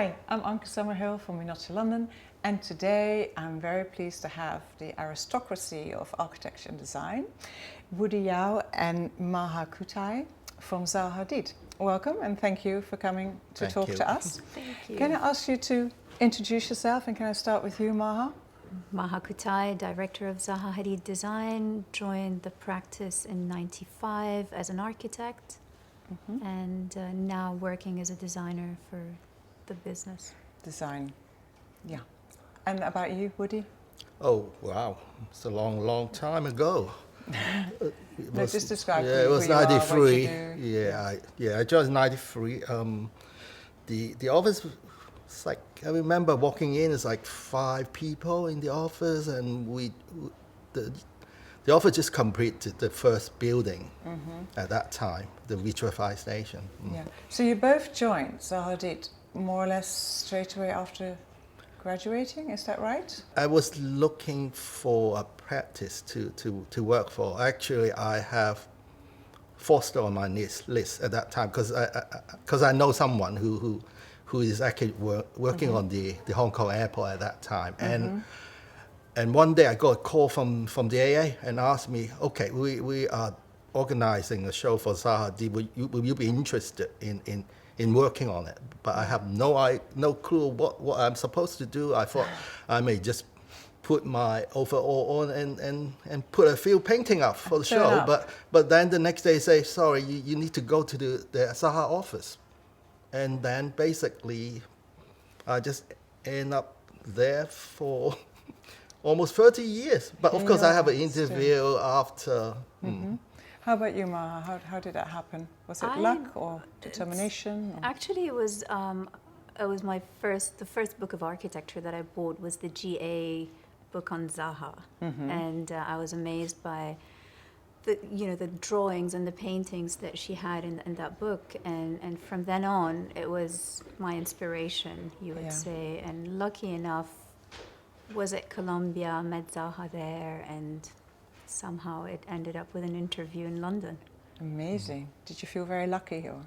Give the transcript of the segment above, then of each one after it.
Hi, I'm Anke Summerhill from Minotti, London, and today I'm very pleased to have the aristocracy of architecture and design, Yao and Maha Kutay from Zaha Hadid. Welcome and thank you for coming to talk to us. Thank you. Can I ask you to introduce yourself, and can I start with you, Maha? Maha Kutay, director of Zaha Hadid Design, joined the practice in '95 as an architect, and now working as a designer for the business. Design, yeah. And about you, Woody? Oh, wow. It's a long time ago. Just describe it was who you are, what 93. you do. Yeah, I joined in 93. The office was like, I remember walking in, it's like 5 people in the office, and the office just completed the first building at that time, the vitrified station. Yeah. So you both joined Zaha Hadid more or less straight away after graduating, is that right? I was looking for a practice to work for. Actually, I have Foster on my list at that time because I know someone who is actually working on the Hong Kong airport at that time. And one day I got a call from the AA and asked me, okay, we are organizing a show for Zaha Hadid. Will you be interested in working on it? But I have no clue what I'm supposed to do. I thought I may just put my overall on and put a few painting up for the show. But then the next day say, sorry, you need to go to the Zaha office. And then basically I just end up there for almost 30 years. But of course I have an interview after. How about you, Maha? How did that happen? Was it luck or determination? Actually, it was the first book of architecture that I bought was the GA book on Zaha, and I was amazed by the drawings and the paintings that she had in that book, and from then on it was my inspiration, you would say. And lucky enough, was at Columbia, met Zaha there, and somehow it ended up with an interview in London. Amazing. Did you feel very lucky? Or?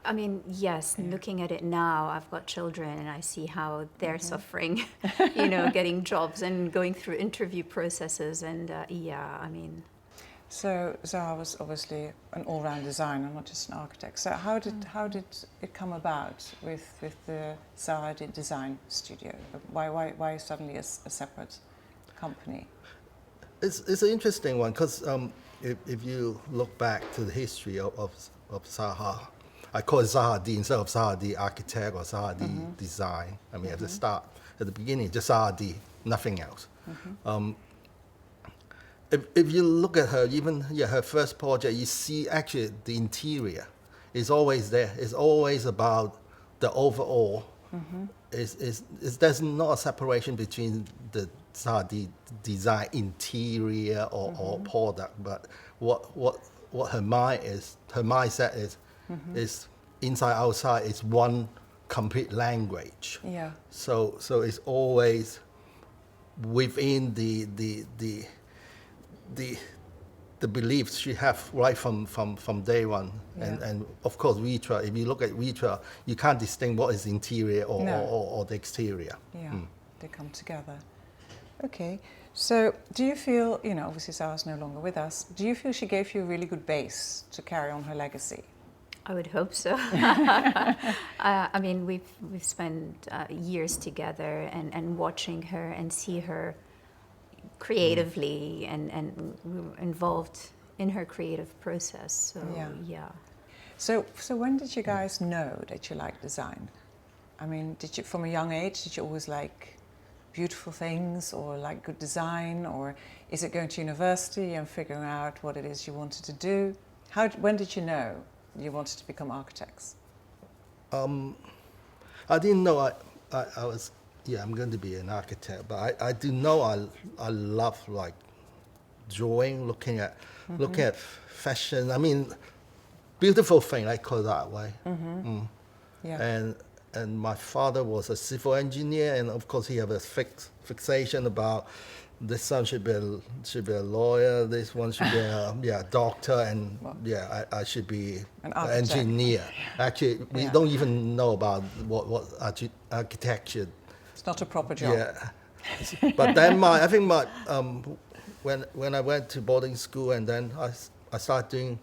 I mean, yes, looking at it now, I've got children and I see how they're suffering, getting jobs and going through interview processes, and So Zaha was obviously an all-round designer, not just an architect. So how did it come about with the Zaha Hadid Design Studio? Why suddenly a separate company? It's an interesting one because if you look back to the history of Zaha, I call it Zaha Hadid instead of Zaha Hadid Architect or Zaha Hadid Design. I mean, at the beginning, just Zaha Hadid, nothing else. If you look at her, even her first project, you see actually the interior is always there. It's always about the overall. There's not a separation between the Zaha Hadid Design interior or product, but what her mindset is inside outside is one complete language. Yeah. So it's always within the beliefs she have right from day one. And of course Vitra, if you look at Vitra, you can't distinguish what is interior or the exterior. Yeah, they come together. Okay, so do you feel, obviously Zaha's no longer with us, do you feel she gave you a really good base to carry on her legacy? I would hope so. I mean, we've spent years together and watching her and see her creatively and involved in her creative process. So yeah. So when did you guys know that you liked design? I mean, did you, from a young age, did you always like beautiful things or like good design, or is it going to university and figuring out what it is you wanted to do? When did you know you wanted to become architects? I didn't know I was I'm going to be an architect, but I do know I love like drawing, looking at fashion. I mean, beautiful thing, I call it that way. Yeah. And my father was a civil engineer, and of course he had a fixation about this one should be a lawyer, this one should be a doctor, and I should be An an architect. engineer. Actually, we don't even know about what architecture. It's not a proper job. Yeah, but then I think when I went to boarding school, and then I started doing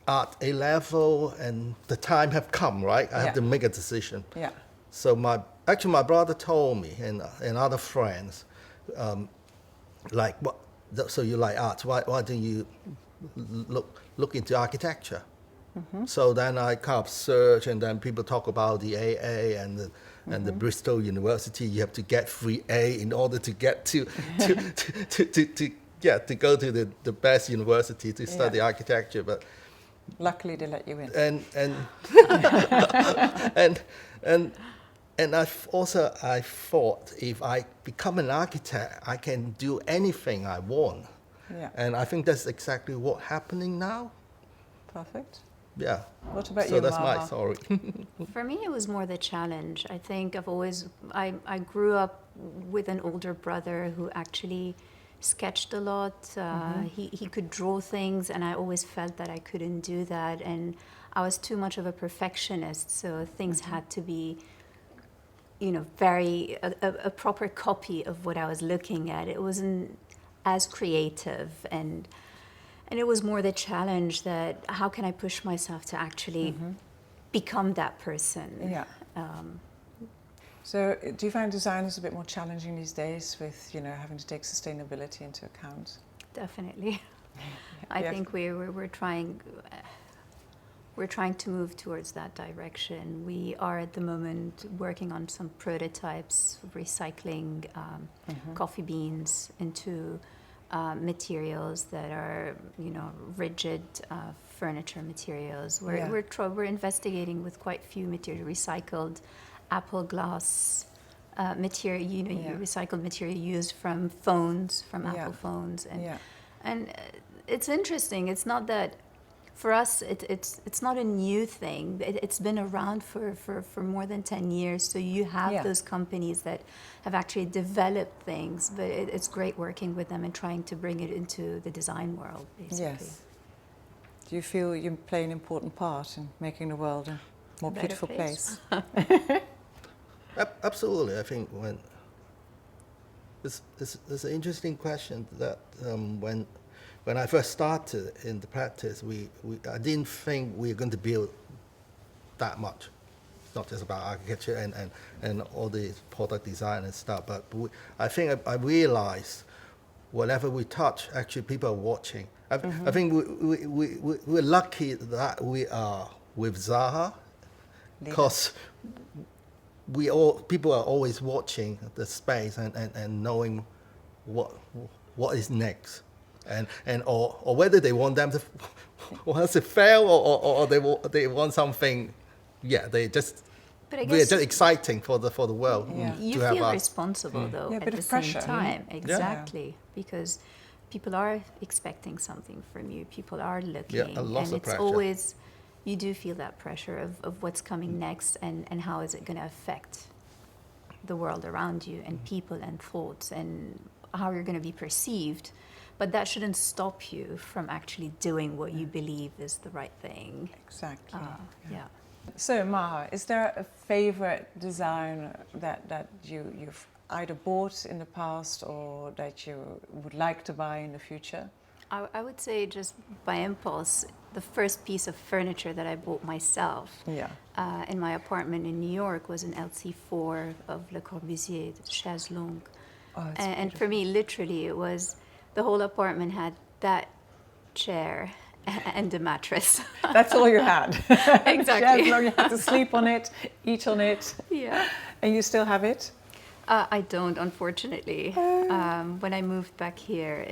art A level, and the time have come, right? I have to make a decision. Yeah. So my brother told me and other friends, like, what? So you like art? Why don't you look into architecture? Mm-hmm. So then I kind of search, and then people talk about the AA and the Bristol University. You have to get free A in order to get to go to the best university to study architecture. But luckily they let you in. And I thought if I become an architect, I can do anything I want. Yeah. And I think that's exactly what's happening now. Perfect. Yeah. What about you, So that's Maha? my story. For me, it was more the challenge. I think I grew up with an older brother who actually sketched a lot. He could draw things, and I always felt that I couldn't do that. And I was too much of a perfectionist, so things had to be, a proper copy of what I was looking at. It wasn't as creative, and it was more the challenge that how can I push myself to actually become that person? Yeah. So do you find designers a bit more challenging these days with, having to take sustainability into account? Definitely. I think we're trying to move towards that direction. We are at the moment working on some prototypes, recycling coffee beans into materials that are, rigid furniture materials. We're investigating with quite few material, recycled apple glass material, recycled material used from phones, from Apple phones, and it's interesting. It's not that. For us, it's not a new thing. It's been around for more than 10 years. So you have those companies that have actually developed things, but it's great working with them and trying to bring it into the design world, basically. Yes. Do you feel you play an important part in making the world a more beautiful place? Absolutely. I think it's an interesting question that when I first started in the practice, I didn't think we were going to build that much. It's not just about architecture and all the product design and stuff, but I think I realized whatever we touch, actually people are watching. I think we're lucky that we are with Zaha, because people are always watching the space and knowing what is next. Or whether they want them to fail or they want something, we're just exciting for the world. You feel responsible though at the same time, exactly, because people are expecting something from you. People are looking, and it's always you do feel that pressure of what's coming next and how is it going to affect the world around you and people and thoughts and how you're going to be perceived. But that shouldn't stop you from actually doing what you believe is the right thing. Exactly. So, Maha, is there a favorite design that you've either bought in the past or that you would like to buy in the future? I would say, just by impulse, the first piece of furniture that I bought myself in my apartment in New York was an LC4 of Le Corbusier, the chaise longue. Oh, and for me, literally, it was... The whole apartment had that chair and a mattress. That's all you had. Exactly. You had to sleep on it, eat on it. Yeah. And you still have it? I don't, unfortunately. When I moved back here,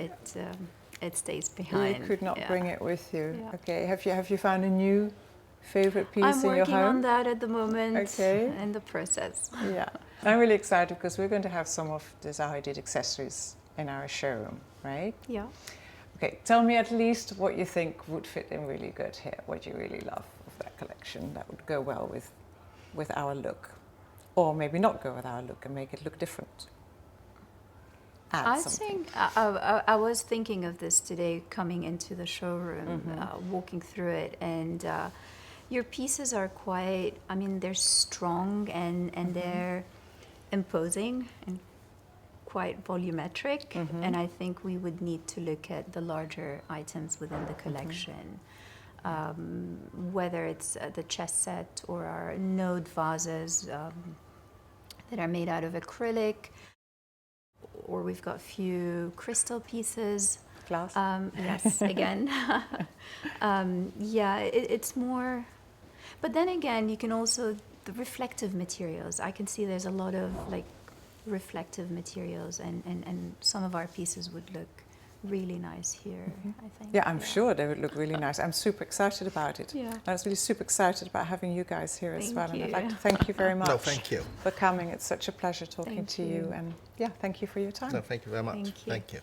it stays behind. You could not bring it with you. Yeah. Okay. Have you found a new favorite piece I'm in your home? working on that at the moment. Okay. In the process. Yeah. I'm really excited because we're going to have some of the Zaha Hadid accessories in our showroom, right? Yeah. Okay, tell me at least what you think would fit in really good here, what you really love of that collection that would go well with our look. Or maybe not go with our look and make it look different. add I something? think I was thinking of this today coming into the showroom, walking through it, and your pieces are quite, I mean, they're strong and they're imposing and quite volumetric, and I think we would need to look at the larger items within the collection. Whether it's the chess set or our node vases that are made out of acrylic, or we've got a few crystal pieces. Glass? Yes, again. Yeah, it's more, but then again, you can also, the reflective materials, I can see there's a lot of like reflective materials, and some of our pieces would look really nice here, I think. Yeah, I'm sure they would look really nice. I'm super excited about it. Yeah. I was really super excited about having you guys here as Thank well. And I'd you. like to thank you very much No, thank you. for coming. It's such a pleasure talking Thank to you. you. And yeah, thank you for your time. No, thank you very much. Thank you. Thank you.